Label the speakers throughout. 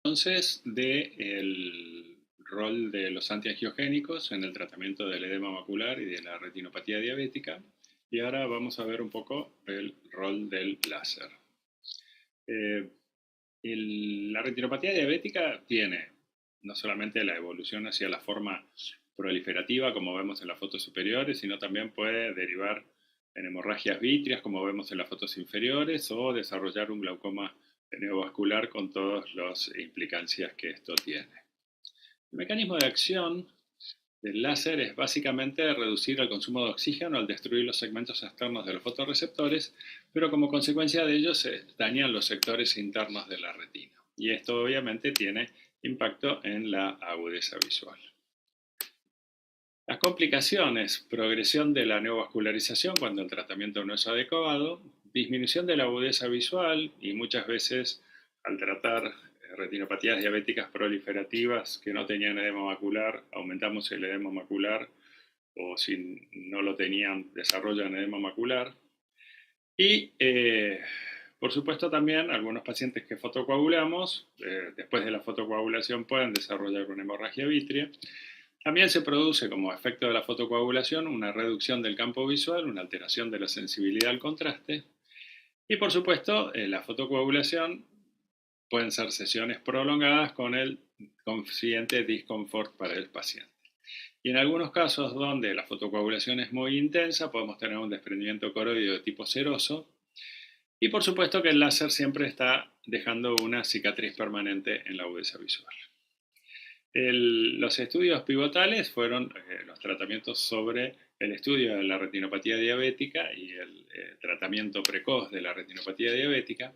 Speaker 1: Entonces, del rol de los antiangiogénicos en el tratamiento del edema macular y de la retinopatía diabética. Y ahora vamos a ver un poco el rol del láser. Eh, la retinopatía diabética tiene no solamente la evolución hacia la forma proliferativa, como vemos en las fotos superiores, sino también puede derivar en hemorragias vítreas, como vemos en las fotos inferiores, o desarrollar un glaucoma neovascular con todas las implicancias que esto tiene. El mecanismo de acción del láser es básicamente reducir el consumo de oxígeno al destruir los segmentos externos de los fotorreceptores, pero como consecuencia de ello se dañan los sectores internos de la retina. Y esto obviamente tiene impacto en la agudeza visual. Las complicaciones: progresión de la neovascularización cuando el tratamiento no es adecuado, disminución de la agudeza visual y muchas veces al tratar retinopatías diabéticas proliferativas que no tenían edema macular, aumentamos el edema macular o si no lo tenían, desarrollan edema macular. Y por supuesto también algunos pacientes que fotocoagulamos, después de la fotocoagulación pueden desarrollar una hemorragia vítrea. También se produce como efecto de la fotocoagulación una reducción del campo visual, una alteración de la sensibilidad al contraste. Y por supuesto, la fotocoagulación pueden ser sesiones prolongadas con el consiguiente disconfort para el paciente. Y en algunos casos donde la fotocoagulación es muy intensa, podemos tener un desprendimiento coroideo de tipo seroso. Y por supuesto que el láser siempre está dejando una cicatriz permanente en la agudeza visual. Los estudios pivotales fueron los tratamientos sobre el estudio de la retinopatía diabética y el tratamiento precoz de la retinopatía diabética.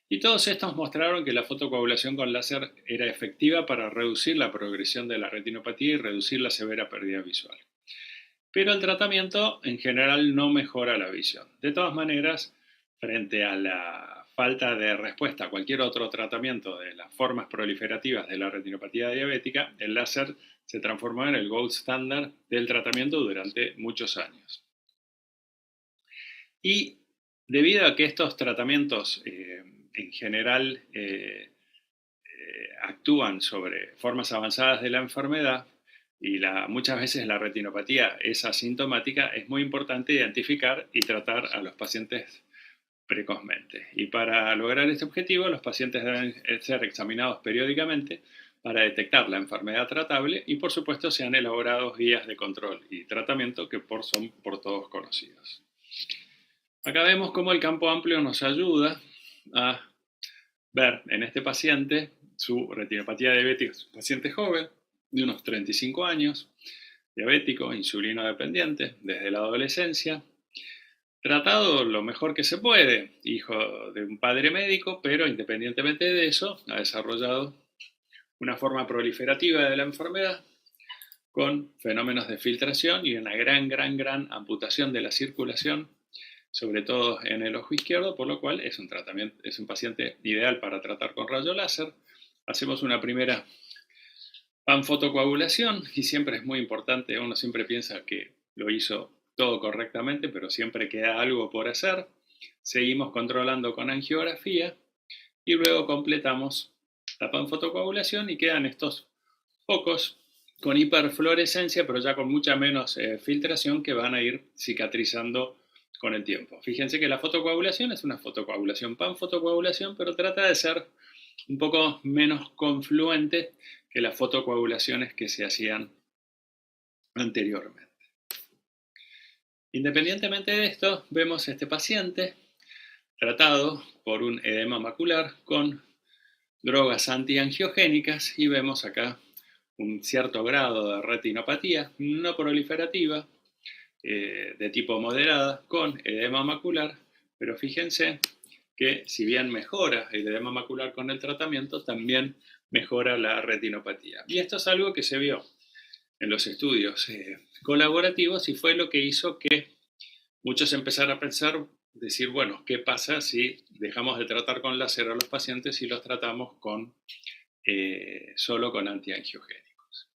Speaker 1: Y todos estos mostraron que la fotocoagulación con láser era efectiva para reducir la progresión de la retinopatía y reducir la severa pérdida visual. Pero el tratamiento en general no mejora la visión. De todas maneras, frente a la falta de respuesta a cualquier otro tratamiento de las formas proliferativas de la retinopatía diabética, el láser se transformó en el gold standard del tratamiento durante muchos años. Y debido a que estos tratamientos en general actúan sobre formas avanzadas de la enfermedad y muchas veces la retinopatía es asintomática, es muy importante identificar y tratar a los pacientes precozmente. Y para lograr este objetivo, los pacientes deben ser examinados periódicamente para detectar la enfermedad tratable y por supuesto se han elaborado guías de control y tratamiento que son por todos conocidos. Acá vemos cómo el campo amplio nos ayuda a ver en este paciente su retinopatía diabética. Es un paciente joven de unos 35 años, diabético, insulino dependiente desde la adolescencia, tratado lo mejor que se puede, hijo de un padre médico, pero independientemente de eso, ha desarrollado una forma proliferativa de la enfermedad con fenómenos de filtración y una gran amputación de la circulación, sobre todo en el ojo izquierdo, por lo cual es un paciente ideal para tratar con rayo láser. Hacemos una primera panfotocoagulación y siempre es muy importante, uno siempre piensa que lo hizo todo correctamente, pero siempre queda algo por hacer. Seguimos controlando con angiografía y luego completamos la panfotocoagulación y quedan estos focos con hiperfluorescencia, pero ya con mucha menos filtración, que van a ir cicatrizando con el tiempo. Fíjense que la fotocoagulación es una fotocoagulación, panfotocoagulación, pero trata de ser un poco menos confluente que las fotocoagulaciones que se hacían anteriormente. Independientemente de esto, vemos a este paciente tratado por un edema macular con drogas antiangiogénicas y vemos acá un cierto grado de retinopatía no proliferativa de tipo moderada con edema macular, pero fíjense que si bien mejora el edema macular con el tratamiento, también mejora la retinopatía. Y esto es algo que se vio en los estudios colaborativos y fue lo que hizo que muchos empezaran a pensar, decir, bueno, ¿qué pasa si dejamos de tratar con láser a los pacientes y los tratamos solo con antiangiogénicos?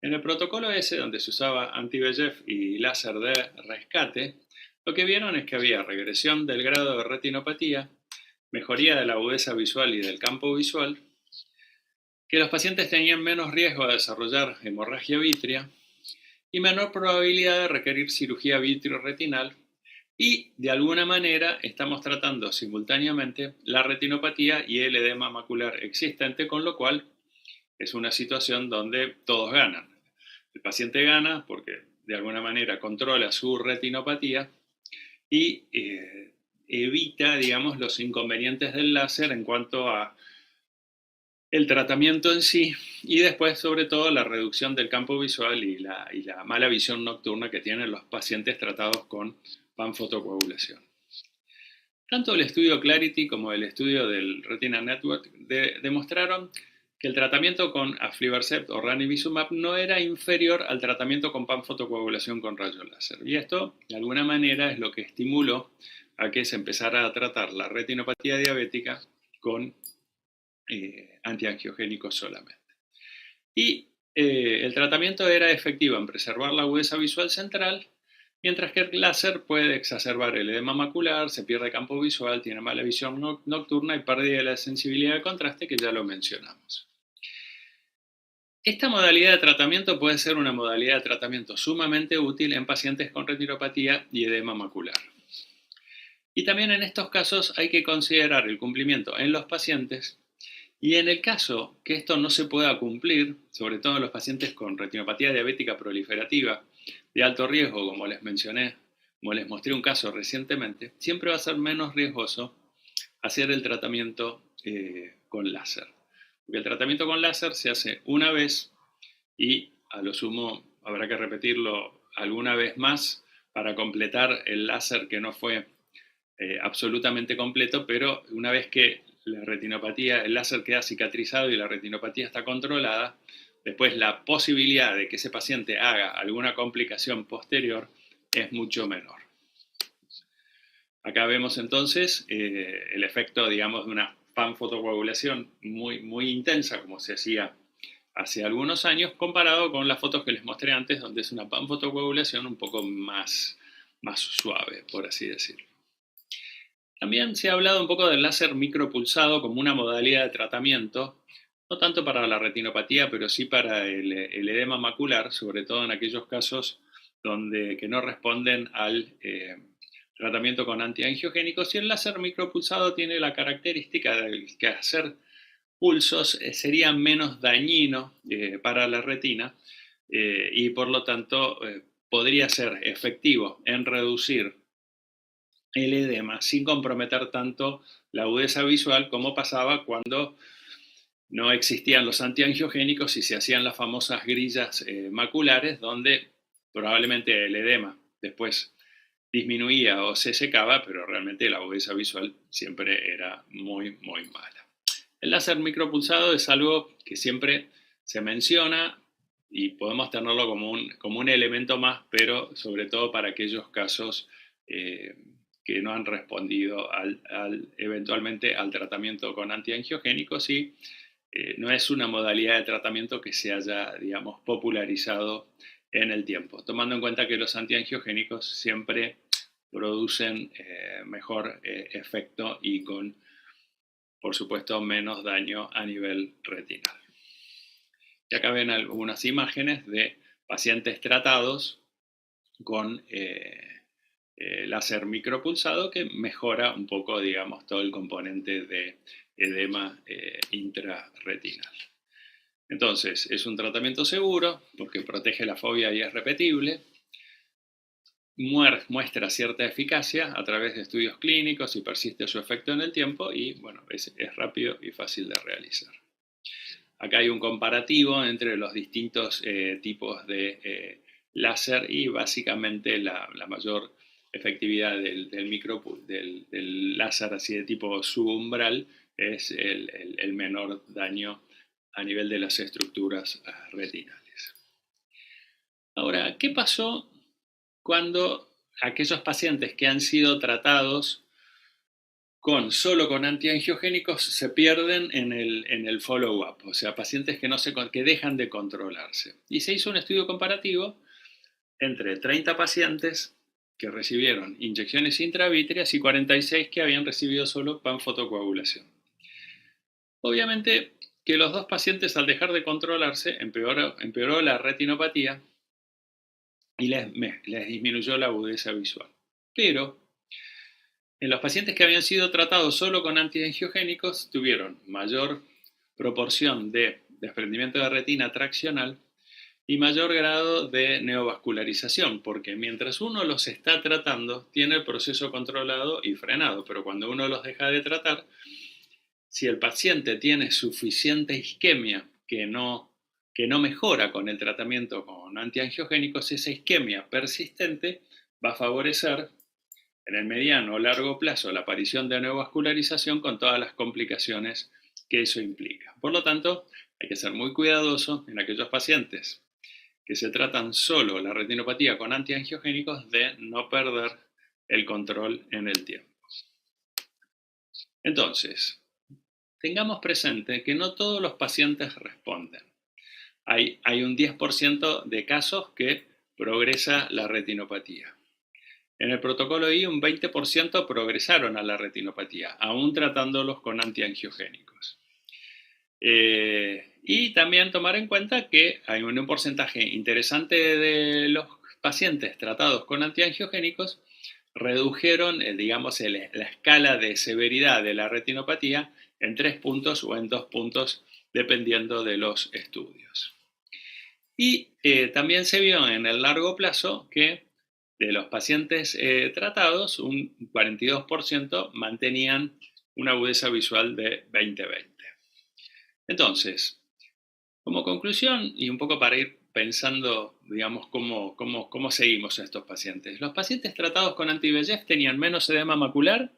Speaker 1: En el protocolo ese, donde se usaba anti-VEGF y láser de rescate, lo que vieron es que había regresión del grado de retinopatía, mejoría de la agudeza visual y del campo visual, que los pacientes tenían menos riesgo de desarrollar hemorragia vítrea y menor probabilidad de requerir cirugía vitreoretinal, y de alguna manera estamos tratando simultáneamente la retinopatía y el edema macular existente, con lo cual es una situación donde todos ganan. El paciente gana porque de alguna manera controla su retinopatía y evita, digamos, los inconvenientes del láser en cuanto a el tratamiento en sí, y después sobre todo la reducción del campo visual y la mala visión nocturna que tienen los pacientes tratados con panfotocoagulación. Tanto el estudio Clarity como el estudio del Retina Network demostraron que el tratamiento con aflibercept o ranibizumab no era inferior al tratamiento con panfotocoagulación con rayos láser. Y esto, de alguna manera, es lo que estimuló a que se empezara a tratar la retinopatía diabética con antiangiogénicos solamente. Y el tratamiento era efectivo en preservar la agudeza visual central, mientras que el láser puede exacerbar el edema macular, se pierde campo visual, tiene mala visión nocturna y pérdida de la sensibilidad de contraste, que ya lo mencionamos. Esta modalidad de tratamiento puede ser una modalidad de tratamiento sumamente útil en pacientes con retinopatía y edema macular. Y también en estos casos hay que considerar el cumplimiento en los pacientes, y en el caso que esto no se pueda cumplir, sobre todo en los pacientes con retinopatía diabética proliferativa de alto riesgo, como les mencioné, como les mostré un caso recientemente, siempre va a ser menos riesgoso hacer el tratamiento con láser. Porque el tratamiento con láser se hace una vez y a lo sumo habrá que repetirlo alguna vez más para completar el láser que no fue absolutamente completo, pero una vez que la retinopatía, el láser queda cicatrizado y la retinopatía está controlada, después la posibilidad de que ese paciente haga alguna complicación posterior es mucho menor. Acá vemos entonces el efecto, digamos, de una panfotocoagulación muy intensa, como se hacía hace algunos años, comparado con las fotos que les mostré antes, donde es una panfotocoagulación un poco más suave, por así decirlo. También se ha hablado un poco del láser micropulsado como una modalidad de tratamiento, no tanto para la retinopatía, pero sí para el edema macular, sobre todo en aquellos casos que no responden al tratamiento con antiangiogénicos. Y el láser micropulsado tiene la característica de que hacer pulsos sería menos dañino para la retina y por lo tanto podría ser efectivo en reducir el edema sin comprometer tanto la agudeza visual como pasaba cuando no existían los antiangiogénicos y se hacían las famosas grillas maculares, donde probablemente el edema después disminuía o se secaba, pero realmente la agudeza visual siempre era muy mala. El láser micropulsado es algo que siempre se menciona y podemos tenerlo como un elemento más, pero sobre todo para aquellos casos que no han respondido eventualmente al tratamiento con antiangiogénicos, y no es una modalidad de tratamiento que se haya, digamos, popularizado en el tiempo, tomando en cuenta que los antiangiogénicos siempre producen mejor efecto y con, por supuesto, menos daño a nivel retinal. Y acá ven algunas imágenes de pacientes tratados con láser micropulsado, que mejora un poco, digamos, todo el componente de edema intrarretinal. Entonces, es un tratamiento seguro porque protege la fobia y es repetible. Muestra cierta eficacia a través de estudios clínicos y persiste su efecto en el tiempo, y bueno, es rápido y fácil de realizar. Acá hay un comparativo entre los distintos tipos de láser, y básicamente la mayor efectividad del láser así de tipo subumbral es el menor daño a nivel de las estructuras retinales. Ahora, ¿qué pasó cuando aquellos pacientes que han sido tratados solo con antiangiogénicos se pierden en el follow-up? O sea, pacientes que dejan de controlarse. Y se hizo un estudio comparativo entre 30 pacientes que recibieron inyecciones intravítreas y 46 que habían recibido solo panfotocoagulación. Obviamente, que los dos pacientes, al dejar de controlarse, empeoró la retinopatía y les disminuyó la agudeza visual. Pero en los pacientes que habían sido tratados solo con antiangiogénicos tuvieron mayor proporción de desprendimiento de retina traccional y mayor grado de neovascularización, porque mientras uno los está tratando, tiene el proceso controlado y frenado, pero cuando uno los deja de tratar, si el paciente tiene suficiente isquemia que no mejora con el tratamiento con antiangiogénicos, esa isquemia persistente va a favorecer en el mediano o largo plazo la aparición de neovascularización con todas las complicaciones que eso implica. Por lo tanto, hay que ser muy cuidadoso en aquellos pacientes que se tratan solo la retinopatía con antiangiogénicos de no perder el control en el tiempo. Entonces, tengamos presente que no todos los pacientes responden. Hay un 10% de casos que progresa la retinopatía. En el protocolo I, un 20% progresaron a la retinopatía, aún tratándolos con antiangiogénicos. Y también tomar en cuenta que hay un porcentaje interesante de los pacientes tratados con antiangiogénicos redujeron, digamos, la escala de severidad de la retinopatía en 3 puntos o en 2 puntos, dependiendo de los estudios. Y también se vio en el largo plazo que de los pacientes tratados, un 42% mantenían una agudeza visual de 20/20. Entonces, como conclusión, y un poco para ir pensando, digamos, cómo seguimos a estos pacientes. Los pacientes tratados con anti-VEGF tenían menos edema macular,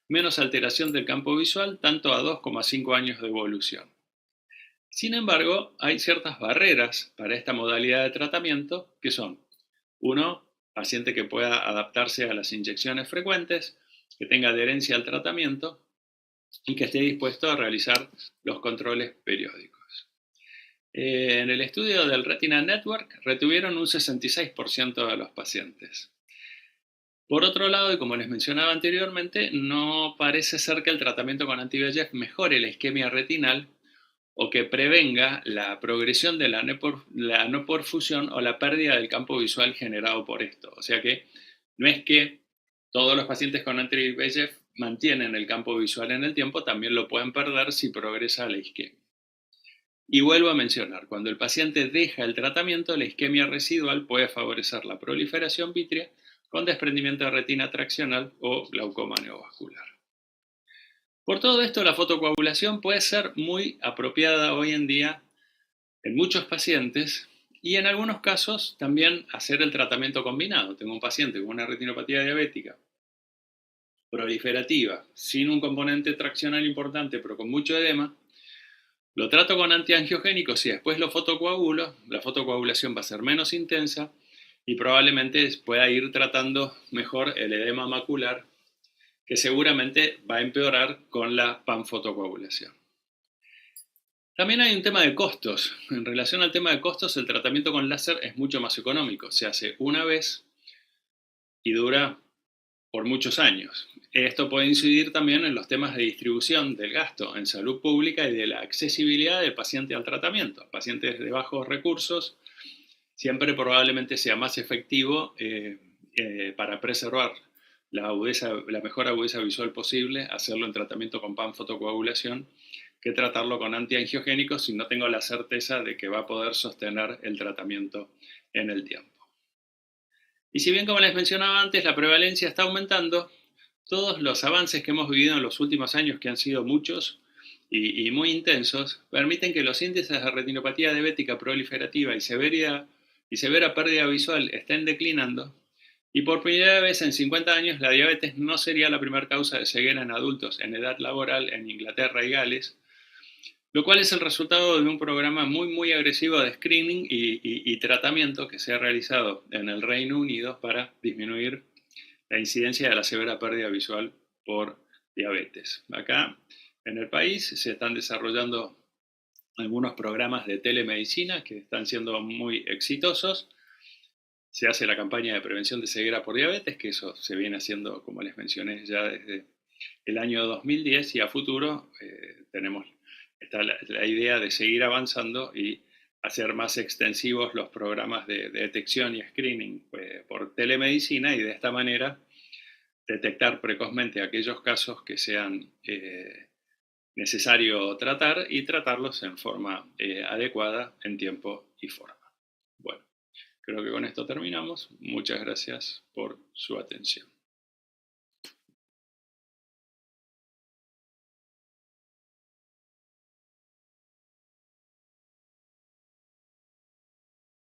Speaker 1: menos alteración del campo visual, tanto a 2 como a 5 años de evolución. Sin embargo, hay ciertas barreras para esta modalidad de tratamiento, que son, 1, paciente que pueda adaptarse a las inyecciones frecuentes, que tenga adherencia al tratamiento y que esté dispuesto a realizar los controles periódicos. En el estudio del Retina Network retuvieron un 66% de los pacientes. Por otro lado, y como les mencionaba anteriormente, no parece ser que el tratamiento con anti-VEGF mejore la isquemia retinal o que prevenga la progresión de la no perfusión o la pérdida del campo visual generado por esto. O sea que no es que todos los pacientes con anti-VEGF mantienen el campo visual en el tiempo, también lo pueden perder si progresa la isquemia. Y vuelvo a mencionar, cuando el paciente deja el tratamiento, la isquemia residual puede favorecer la proliferación vítrea con desprendimiento de retina traccional o glaucoma neovascular. Por todo esto, la fotocoagulación puede ser muy apropiada hoy en día en muchos pacientes y en algunos casos también hacer el tratamiento combinado. Tengo un paciente con una retinopatía diabética proliferativa, sin un componente traccional importante, pero con mucho edema. Lo trato con antiangiogénicos y después lo fotocoagulo. La fotocoagulación va a ser menos intensa y probablemente pueda ir tratando mejor el edema macular, que seguramente va a empeorar con la panfotocoagulación. También hay un tema de costos. En relación al tema de costos, el tratamiento con láser es mucho más económico. Se hace una vez y dura por muchos años. Esto puede incidir también en los temas de distribución del gasto en salud pública y de la accesibilidad del paciente al tratamiento. Pacientes de bajos recursos siempre probablemente sea más efectivo para preservar la mejor agudeza visual posible, hacerlo en tratamiento con panfotocoagulación, que tratarlo con antiangiogénicos si no tengo la certeza de que va a poder sostener el tratamiento en el tiempo. Y si bien, como les mencionaba antes, la prevalencia está aumentando, todos los avances que hemos vivido en los últimos años, que han sido muchos y muy intensos, permiten que los índices de retinopatía diabética proliferativa y severa pérdida visual estén declinando, y por primera vez en 50 años la diabetes no sería la primera causa de ceguera en adultos en edad laboral en Inglaterra y Gales, lo cual es el resultado de un programa muy agresivo de screening y tratamiento que se ha realizado en el Reino Unido para disminuir la incidencia de la severa pérdida visual por diabetes. Acá en el país se están desarrollando algunos programas de telemedicina que están siendo muy exitosos. Se hace la campaña de prevención de ceguera por diabetes, que eso se viene haciendo, como les mencioné, ya desde el año 2010, y a futuro tenemos está la idea de seguir avanzando y hacer más extensivos los programas de detección y screening por telemedicina, y de esta manera detectar precozmente aquellos casos que sean necesario tratar y tratarlos en forma adecuada, en tiempo y forma. Bueno, creo que con esto terminamos. Muchas gracias por su atención.